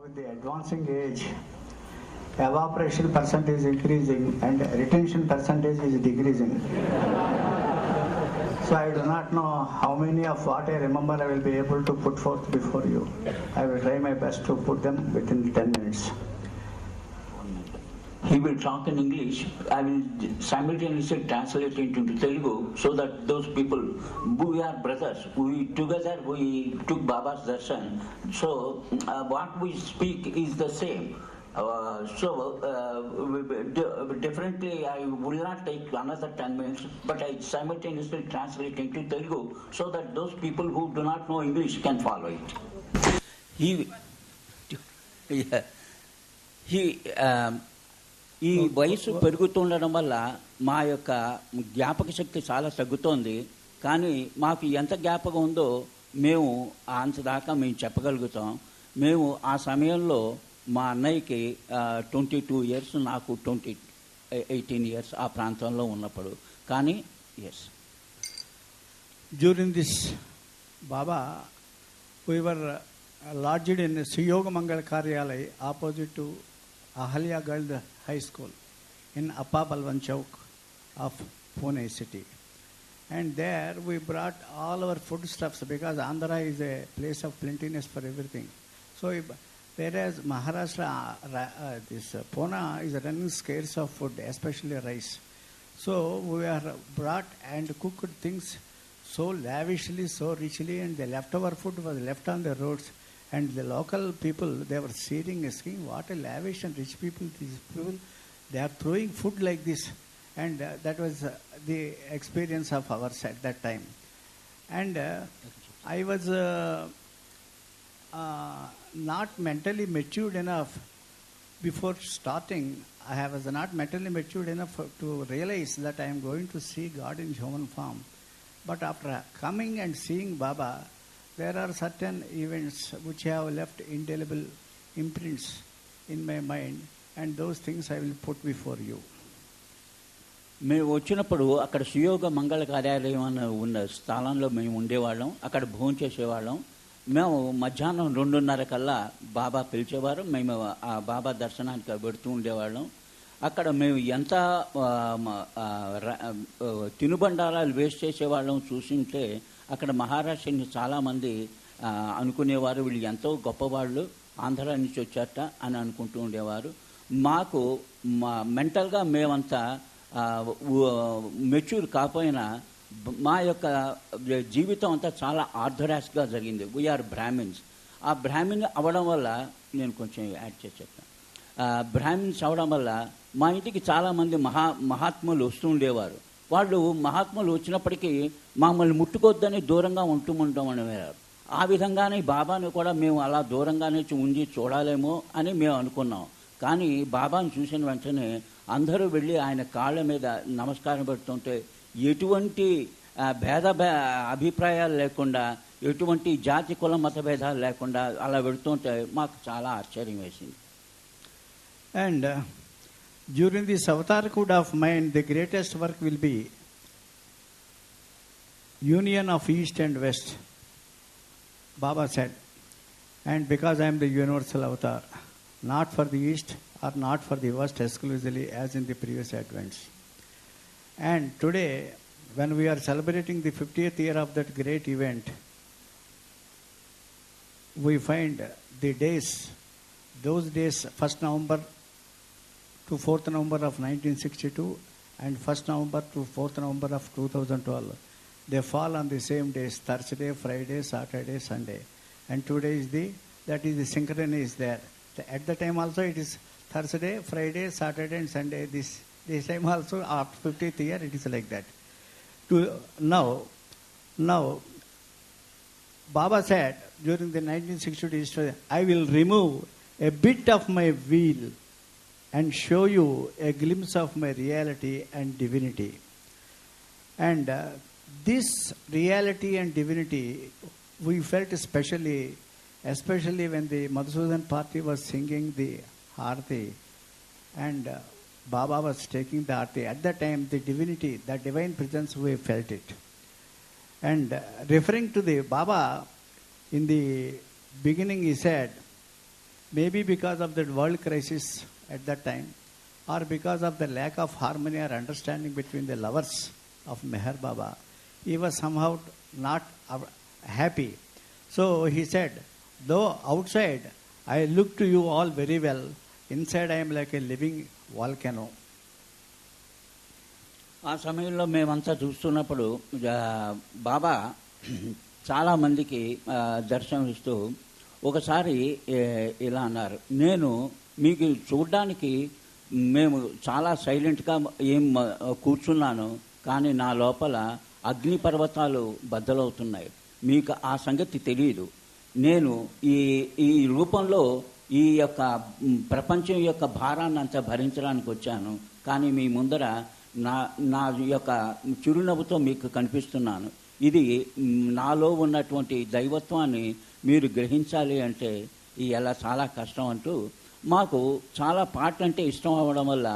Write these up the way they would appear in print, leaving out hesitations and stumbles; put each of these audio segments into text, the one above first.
with the advancing age, evaporation percent is increasing and retention percentage is decreasing. So I do not know how many of what I remember I will be able to put forth before you. I will try my best to put them within 10 minutes. He will talk in English. I will simultaneously translate it into Telugu so that those people, we are brothers. We took Baba's darshan. So what we speak is the same. Differently, I will not take another 10 minutes, but I simultaneously translate into Telugu so that those people who do not know English can follow it. ఈ వయసు పెరుగుతుండడం వల్ల మా యొక్క జ్ఞాపక శక్తి చాలా తగ్గుతోంది. కానీ మాకు ఎంత జ్ఞాపకం ఉందో మేము అంతదాకా మేము చెప్పగలుగుతాం. మేము ఆ సమయంలో మా అన్నయ్యకి 22 years, నాకు 18 years ఆ ప్రాంతంలో ఉన్నప్పుడు. కానీ yes, during this Baba we were lodged in Suyoga Mangal Karyalay opposite to Ahalya Girls High School in Appa Balwan Chowk of Pune city. And there we brought all our foodstuffs because Andhra is a place of plentiness for everything. So whereas Maharashtra, Pune is running scarce of food, especially rice. So we are brought and cooked things so lavishly, so richly, and the leftover food was left on the roads. And the local people, they were seeing and saying, what a lavish and rich people, these people, they are throwing food like this. And that was the experience of ours at that time. And I was not mentally matured enough before starting. I was not mentally matured enough to realize that I am going to see God in human form. But after coming and seeing Baba, there are certain events which have left indelible imprints in my mind, and those things I will put before you. మేము వచ్చినప్పుడు అక్కడ సుయోగ మంగళ కార్యాలయం అని ఉన్న స్థలంలో మేము ఉండేవాళ్ళం. అక్కడ భోజనం చేసేవాళ్ళం. మేము మధ్యాహ్నం 2:30 కల్లా బాబా పిలిచేవారు. మేము ఆ బాబా దర్శనానికి పెడుతూ ఉండేవాళ్ళం. అక్కడ మేము ఎంత తినుబండారాలు వేస్ట్ చేసేవాళ్ళం చూసింటే అక్కడ మహారాష్ట్రని చాలామంది అనుకునేవారు, వీళ్ళు ఎంతో గొప్పవాళ్ళు, ఆంధ్ర నుంచి వచ్చారట అని అనుకుంటూ ఉండేవారు. మాకు మెంటల్గా మేమంతా మెచ్యూర్ కాకపోయినా మా యొక్క జీవితం అంతా చాలా ఆర్థడాక్స్గా జరిగింది. We are Brahmins. ఆ బ్రాహ్మిన్ అవ్వడం వల్ల నేను కొంచెం యాడ్ చేసి చెప్తాను. బ్రాహ్మిన్స్ అవ్వడం వల్ల మా ఇంటికి చాలామంది మహాత్ములు వస్తూ ఉండేవారు. వాళ్ళు మహాత్ములు వచ్చినప్పటికీ మమ్మల్ని ముట్టుకొద్దని దూరంగా ఉంటాం అనేవారు. ఆ విధంగానే బాబాను కూడా మేము అలా దూరంగానే ఉండి చూడాలేమో అని మేము అనుకున్నాం. కానీ బాబాను చూసిన వెంటనే అందరూ వెళ్ళి ఆయన కాళ్ళ మీద నమస్కారం పెడుతుంటే ఎటువంటి అభిప్రాయాలు లేకుండా, ఎటువంటి జాతి కుల మత భేదాలు లేకుండా అలా పెడుతుంటే మాకు చాలా ఆశ్చర్యం వేసింది. And during this avatar code of mind, the greatest work will be union of East and West, Baba said. And because I am the universal avatar, not for the East or not for the West exclusively as in the previous advents. And today, when we are celebrating the 50th year of that great event, we find the days, those days, 1st November to 4th November of 1962 and 1st November to 4th November of 2012. They fall on the same days, Thursday, Friday, Saturday, Sunday. And today is that is the synchrony is there. At the time also it is Thursday, Friday, Saturday and Sunday. This time also after 50th year it is like that. Now, Baba said during the 1962 history, I will remove a bit of my wheel and show you a glimpse of my reality and divinity. And this reality and divinity we felt especially when the Madhusudan party was singing the Aarti and Baba was taking the Aarti. At that time, the divinity, the divine presence, we felt it. And referring to the Baba, in the beginning he said, maybe because of the world crisis at that time, or because of the lack of harmony or understanding between the lovers of Meher Baba, he was somehow not happy. So he said, though outside I look to you all very well, inside I am like a living volcano. ఆ సమయంలో మేమంతా చూస్తున్నప్పుడు బాబా చాలామందికి దర్శనం ఇస్తూ ఒకసారి ఇలా అన్నారు, నేను మీకు చూడడానికి మేము చాలా సైలెంట్గా కూర్చున్నాను, కానీ నా లోపల అగ్నిపర్వతాలు బద్దలవుతున్నాయి. మీకు ఆ సంగతి తెలియదు. నేను ఈ రూపంలో ఈ యొక్క ప్రపంచం యొక్క భారాన్ని అంతా భరించడానికి వచ్చాను, కానీ మీ ముందర నా యొక్క చిరునవ్వుతో మీకు కనిపిస్తున్నాను. ఇది నాలో ఉన్నటువంటి దైవత్వాన్ని మీరు గ్రహించాలి అంటే ఇలా చాలా కష్టం అంటూ, మాకు చాలా పాటలు అంటే ఇష్టం అవ్వడం వల్ల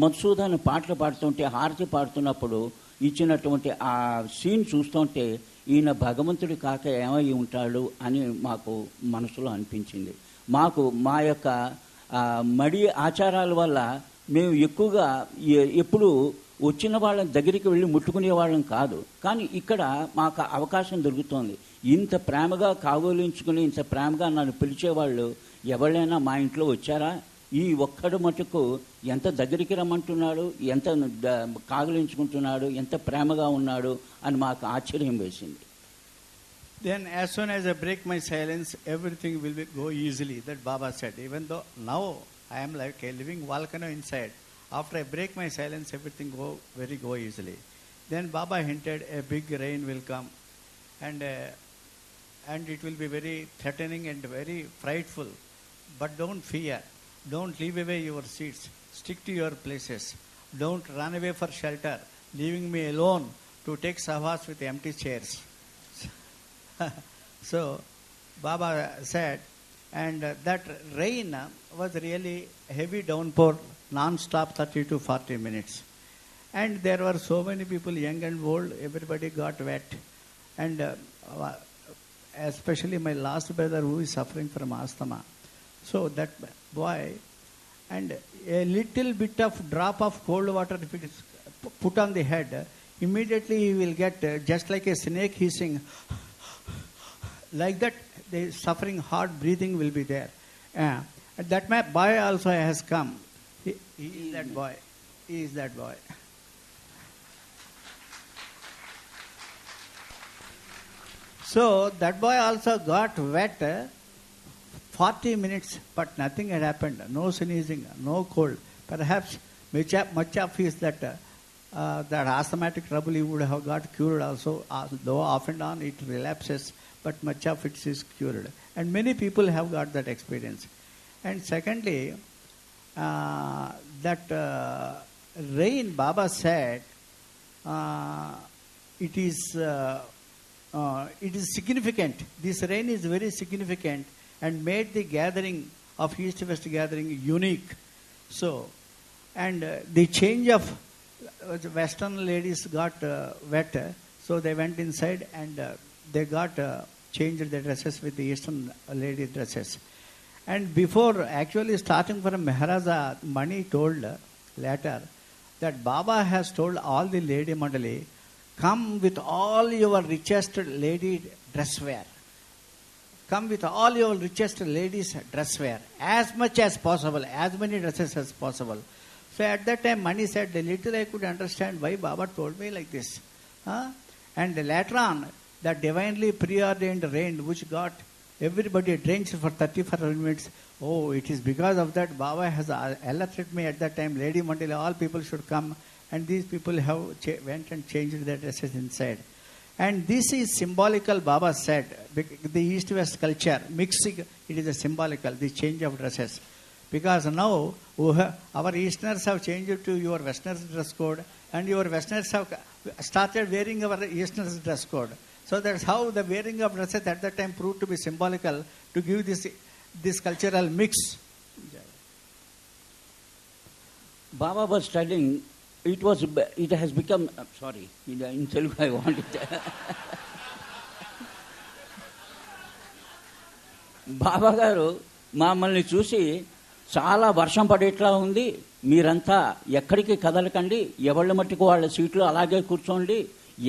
మధుసూదన్ పాటలు పాడుతుంటే, హారతి పాడుతున్నప్పుడు ఇచ్చినటువంటి ఆ సీన్ చూస్తుంటే ఈయన భగవంతుడి కాక ఏమై ఉంటాడు అని మాకు మనసులో అనిపించింది. మాకు మా యొక్క మడి ఆచారాల వల్ల మేము ఎక్కువగా ఎప్పుడు వచ్చిన వాళ్ళ దగ్గరికి వెళ్ళి ముట్టుకునే వాళ్ళం కాదు, కానీ ఇక్కడ మాకు అవకాశం దొరుకుతోంది. ఇంత ప్రేమగా కాగోలించుకుని ఇంత ప్రేమగా నన్ను పిలిచేవాళ్ళు ఎవరైనా మా ఇంట్లో వచ్చారా? ఈ ఒక్కడు మటుకు ఎంత దగ్గరికి రమ్మంటున్నాడు, ఎంత కాగలించుకుంటున్నాడు, ఎంత ప్రేమగా ఉన్నాడు అని మాకు ఆశ్చర్యం వేసింది. Then as soon as I break my silence, everything will go easily. That Baba said, even though now I am like a living volcano inside, after I break my silence, everything go easily. Then Baba hinted a big rain will come, and it will be very threatening and very frightful. But don't fear. Don't leave away your seats. Stick to your places. Don't run away for shelter, leaving me alone to take savas with empty chairs. So Baba said, and that rain was really heavy downpour, non-stop 30 to 40 minutes. And there were so many people, young and old, everybody got wet. And especially my last brother who is suffering from asthma. So that boy, and a little bit of drop of cold water, if it is put on the head, immediately he will get just like a snake hissing. Like that, the suffering, hard breathing will be there. That my boy also has come. He is that boy. He is that boy. So that boy also got wet 40 minutes, but nothing had happened. No sneezing, no cold. Perhaps much of his that asthmatic trouble he would have got cured also, though off and on it relapses, but much of it is cured. And many people have got that experience. And secondly, that rain, Baba said, it is significant. This rain is very significant and made the gathering of East-West gathering unique. So, and the change of Western ladies got wet, so they went inside and they got changed their dresses with the Eastern lady dresses. And before actually starting from Maharaja, Mani told later that Baba has told all the lady mandali, come with all your richest lady dress wear. Come with all your richest ladies dress wear, as much as possible, as many dresses as possible. So at that time Mani said, a little I could understand why Baba told me like this. And later on, that divinely preordained rain which got everybody drenched for 35 minutes, oh, it is because of that Baba has alerted me at that time, Lady Mandali, all people should come, and these people have went and changed their dresses inside. And this is symbolical, Baba said, the East-West culture, mixing, it is a symbolical, the change of dresses. Because now, our Easterners have changed to your Westerners dress code, and your Westerners have started wearing our Easterners dress code. So that's how the wearing of dresses at that time proved to be symbolical to give this cultural mix. Baba was studying, it has become, sorry, in Telugu I want it. బాబా గారు మమ్మల్ని చూసి చాలా వర్షం పడేట్లా ఉంది, మీరంతా ఎక్కడికి కదలకండి, ఎవళ్ళ మట్టుకు వాళ్ళ సీట్లు అలాగే కూర్చోండి,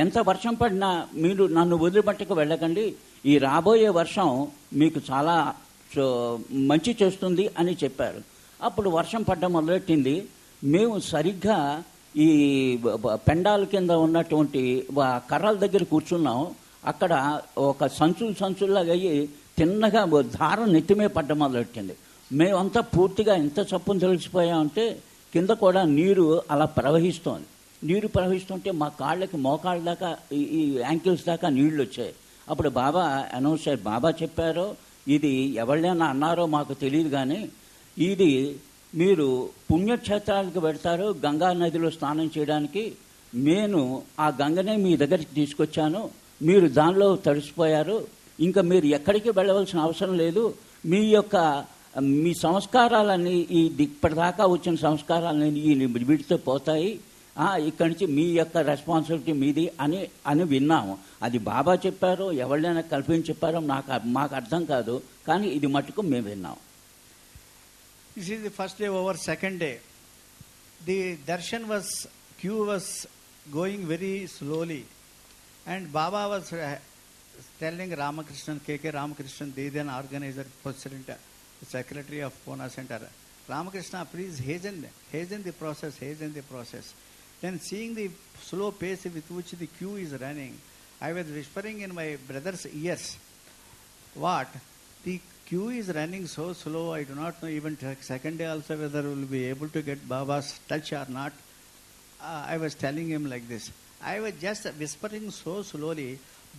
ఎంత వర్షం పడినా మీరు నన్ను వదిలిపట్టుకు వెళ్ళకండి, ఈ రాబోయే వర్షం మీకు చాలా మంచి చేస్తుంది అని చెప్పారు. అప్పుడు వర్షం పడడం మొదలెట్టింది. మేము సరిగ్గా ఈ పెండాల కింద ఉన్నటువంటి కర్రల దగ్గర కూర్చున్నాం. అక్కడ ఒక సంచుల్లాగా అయ్యి తిన్నగా ధార నెత్తిమే పడ్డం మొదలెట్టింది. మేమంతా పూర్తిగా ఎంత చప్పును తెలిసిపోయామంటే కింద కూడా నీరు అలా ప్రవహిస్తోంది. నీరు ప్రవహిస్తుంటే మా కాళ్ళకి మోకాళ్ళ దాకా ఈ యాంకిల్స్ దాకా నీళ్లు వచ్చాయి. అప్పుడు బాబా అనౌన్స్ అయ్యారు. బాబా చెప్పారో ఇది ఎవరైనా అన్నారో మాకు తెలియదు, కానీ ఇది మీరు పుణ్యక్షేత్రాలకు పెడతారు గంగా నదిలో స్నానం చేయడానికి, నేను ఆ గంగనే మీ దగ్గరికి తీసుకొచ్చాను, మీరు దానిలో తడిసిపోయారు, ఇంకా మీరు ఎక్కడికి వెళ్ళవలసిన అవసరం లేదు, మీ సంస్కారాలన్నీ ఇప్పటిదాకా వచ్చిన సంస్కారాలన్నీ వీటితో పోతాయి, ఇక్కడి నుంచి మీ యొక్క రెస్పాన్సిబిలిటీ మీది అని విన్నాము. అది బాబా చెప్పారో ఎవరైనా కల్పించి చెప్పారో మాకు అర్థం కాదు, కానీ ఇది మటుకు మేము విన్నాం. This is the first day over second day. The darshan queue was going very slowly, and Baba was telling Ramakrishnan, K.K. Ramakrishnan, the then organizer, president, secretary of Pune Center, Ramakrishna, please hasten the process. Then seeing the slow pace with which the queue is running, I was whispering in my brother's ears, what? The queue is running so slow, I do not know even second day also whether we will be able to get Baba's touch or not. I was telling him like this. I was just whispering so slowly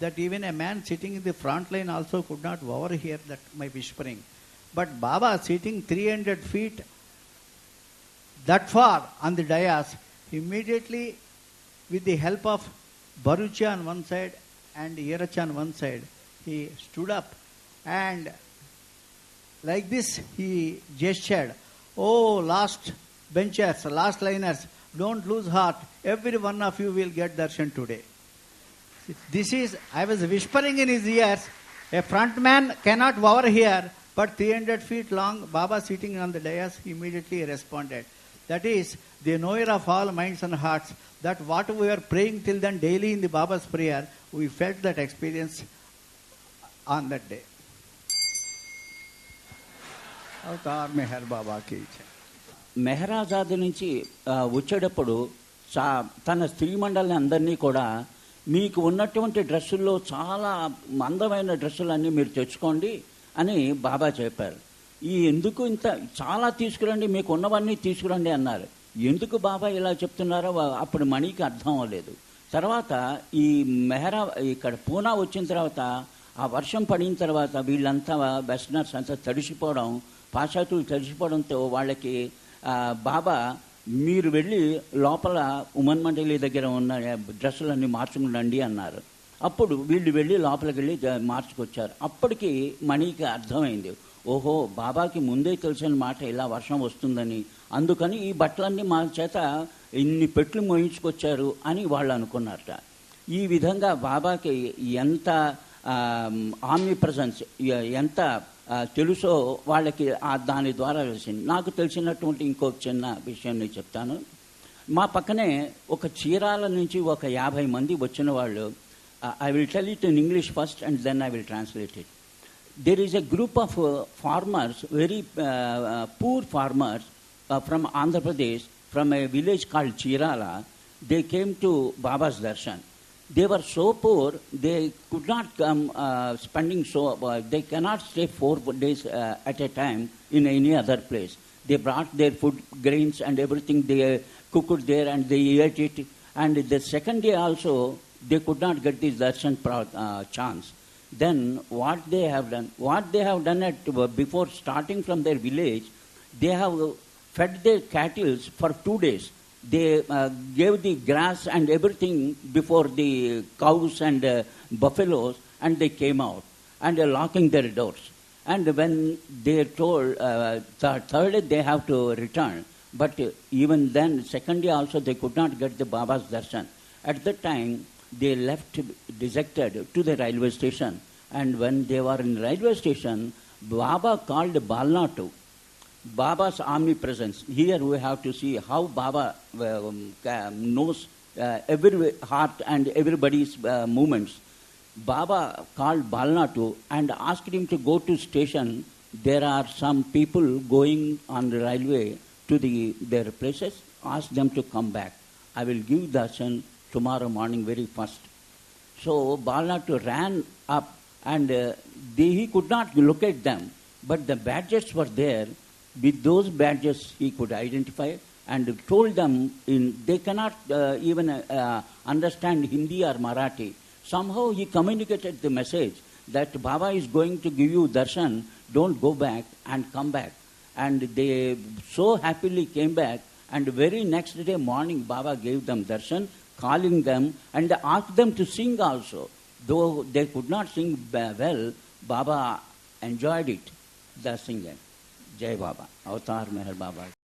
that even a man sitting in the front line also could not overhear that my whispering. But Baba sitting 300 feet that far on the dais, immediately with the help of Baruchi on one side and Yeracha on one side, he stood up and like this he gestured, oh last benchers, last liners, don't lose heart, every one of you will get darshan today. This is, I was whispering in his ears, a front man cannot overhear, but 300 feet long, Baba sitting on the dais immediately responded. That is the knower of all minds and hearts, that what we were praying till then daily in the Baba's prayer, we felt that experience on that day. Avatar Meher బాబాకి. మెహరాజాద్ నుంచి వచ్చేటప్పుడు తన స్త్రీ మండలిని అందరినీ కూడా మీకు ఉన్నటువంటి డ్రెస్సుల్లో చాలా అందమైన డ్రెస్సులన్నీ మీరు తెచ్చుకోండి అని బాబా చెప్పారు. ఎందుకు ఇంత చాలా తీసుకురండి, మీకు ఉన్నవన్నీ తీసుకురండి అన్నారు. ఎందుకు బాబా ఇలా చెప్తున్నారో అప్పుడు మణికి అర్థం అవ్వలేదు. తర్వాత ఈ ఇక్కడ పూనా వచ్చిన తర్వాత ఆ వర్షం పడిన తర్వాత వీళ్ళంతా వెస్టర్నర్స్ అంతా తడిసిపోవడం, పాశ్చాత్యులు తడిసిపోవడంతో వాళ్ళకి బాబా మీరు వెళ్ళి లోపల ఉమన్ మండలి దగ్గర ఉన్న డ్రెస్సులన్నీ మార్చుకునండి అన్నారు. అప్పుడు వీళ్ళు వెళ్ళి లోపలికి వెళ్ళి మార్చుకొచ్చారు. అప్పటికి మణికి అర్థమైంది, ఓహో బాబాకి ముందే తెలిసిన మాట ఇలా వర్షం వస్తుందని, అందుకని ఈ బట్టలన్నీ మా చేత ఇన్ని పెట్లు మోయించుకొచ్చారు అని వాళ్ళు అనుకున్నారట. ఈ విధంగా బాబాకి ఎంత ఆమ్ని ప్రజెన్స్ ఎంత తెలుసో వాళ్ళకి దాని ద్వారా తెలిసింది. నాకు తెలిసినటువంటి ఇంకొక చిన్న విషయం నేను చెప్తాను. మా పక్కనే ఒక చీరాల నుంచి ఒక 50 మంది వచ్చిన వాళ్ళు. I will tell it in English first and then I will translate it. There is a group of farmers, very poor farmers from Andhra Pradesh, from a village called Chirala. They came to Baba's darshan. They were so poor, they could not come spending they cannot stay 4 days at a time in any other place. They brought their food, grains and everything, they cooked there and they ate it. And the second day also, they could not get this darshan chance. Then what they have done before starting from their village, they have fed their cattle for 2 days. They gave the grass and everything before the cows and buffaloes, and they came out and locking their doors. And when they told third day they have to return, but even then second day also they could not get the Baba's darshan. At that time they left dejected to the railway station, and when they were in railway station, Baba called Balna to. Baba's omnipresence. Here we have to see how Baba knows every heart and everybody's movements. Baba called Balna to and asked him to go to station. There are some people going on the railway to their places. Ask them to come back. I will give darshan tomorrow morning very first. So Balna ran up and he could not locate them, but the badges were there. With those badges he could identify and told them they cannot even understand Hindi or Marathi. Somehow he communicated the message that Baba is going to give you darshan, don't go back and come back. And they so happily came back, and the very next day morning Baba gave them darshan, calling them and asked them to sing also. Though they could not sing well, Baba enjoyed it, the singing. Jai Baba, Avatar Meher Baba.